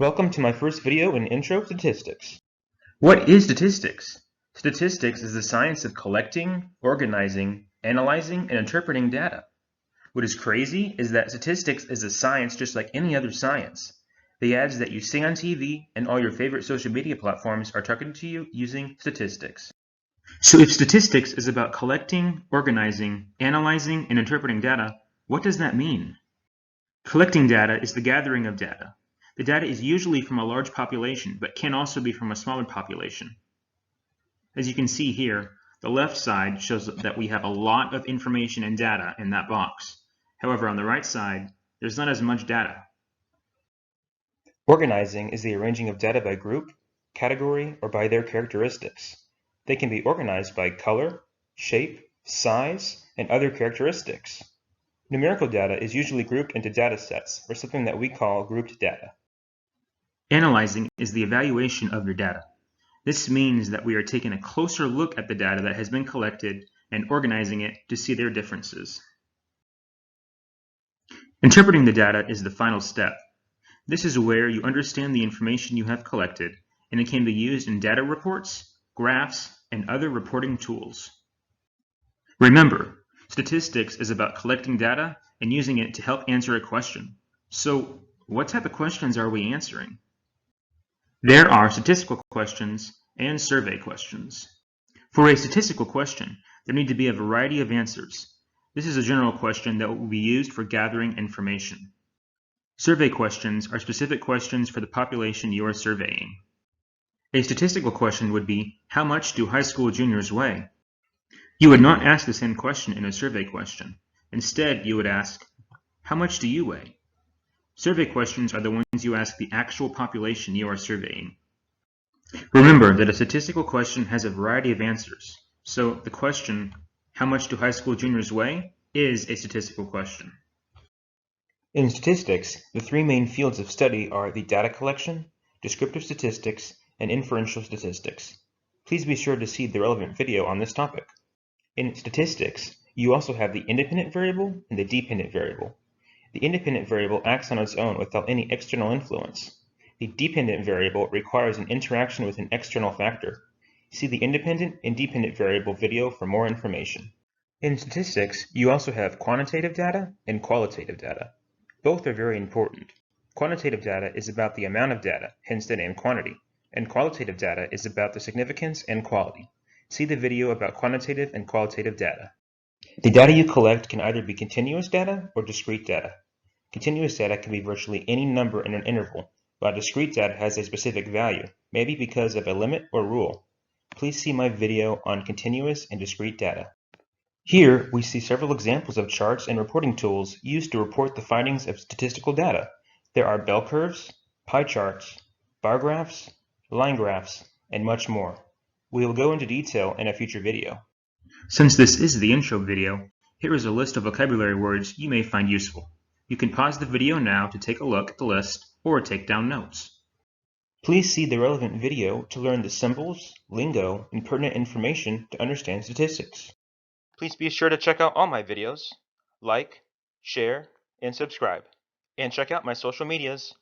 Welcome to my first video in Intro Statistics. What is statistics? Statistics is the science of collecting, organizing, analyzing, and interpreting data. What is crazy is that statistics is a science just like any other science. The ads that you see on TV and all your favorite social media platforms are targeted to you using statistics. So if statistics is about collecting, organizing, analyzing, and interpreting data, what does that mean? Collecting data is the gathering of data. The data is usually from a large population, but can also be from a smaller population. As you can see here, the left side shows that we have a lot of information and data in that box. However, on the right side, there's not as much data. Organizing is the arranging of data by group, category, or by their characteristics. They can be organized by color, shape, size, and other characteristics. Numerical data is usually grouped into data sets, or something that we call grouped data. Analyzing is the evaluation of your data. This means that we are taking a closer look at the data that has been collected and organizing it to see their differences. Interpreting the data is the final step. This is where you understand the information you have collected, and it can be used in data reports, graphs, and other reporting tools. Remember, statistics is about collecting data and using it to help answer a question. So, what type of questions are we answering? There are statistical questions and survey questions. For a statistical question, there need to be a variety of answers. This is a general question that will be used for gathering information. Survey questions are specific questions for the population you are surveying. A statistical question would be, how much do high school juniors weigh? You would not ask the same question in a survey question. Instead, you would ask, how much do you weigh? Survey questions are the ones you ask the actual population you are surveying. Remember that a statistical question has a variety of answers. So the question, how much do high school juniors weigh, is a statistical question. In statistics, the three main fields of study are the data collection, descriptive statistics, and inferential statistics. Please be sure to see the relevant video on this topic. In statistics, you also have the independent variable and the dependent variable. The independent variable acts on its own without any external influence. The dependent variable requires an interaction with an external factor. See the independent and dependent variable video for more information. In statistics, you also have quantitative data and qualitative data. Both are very important. Quantitative data is about the amount of data, hence the name quantity, and qualitative data is about the significance and quality. See the video about quantitative and qualitative data. The data you collect can either be continuous data or discrete data. Continuous data can be virtually any number in an interval, while discrete data has a specific value, maybe because of a limit or rule. Please see my video on continuous and discrete data. Here, we see several examples of charts and reporting tools used to report the findings of statistical data. There are bell curves, pie charts, bar graphs, line graphs, and much more. We will go into detail in a future video. Since this is the intro video, here is a list of vocabulary words you may find useful. You can pause the video now to take a look at the list or take down notes. Please see the relevant video to learn the symbols, lingo, and pertinent information to understand statistics. Please be sure to check out all my videos, like, share, and subscribe, and check out my social medias.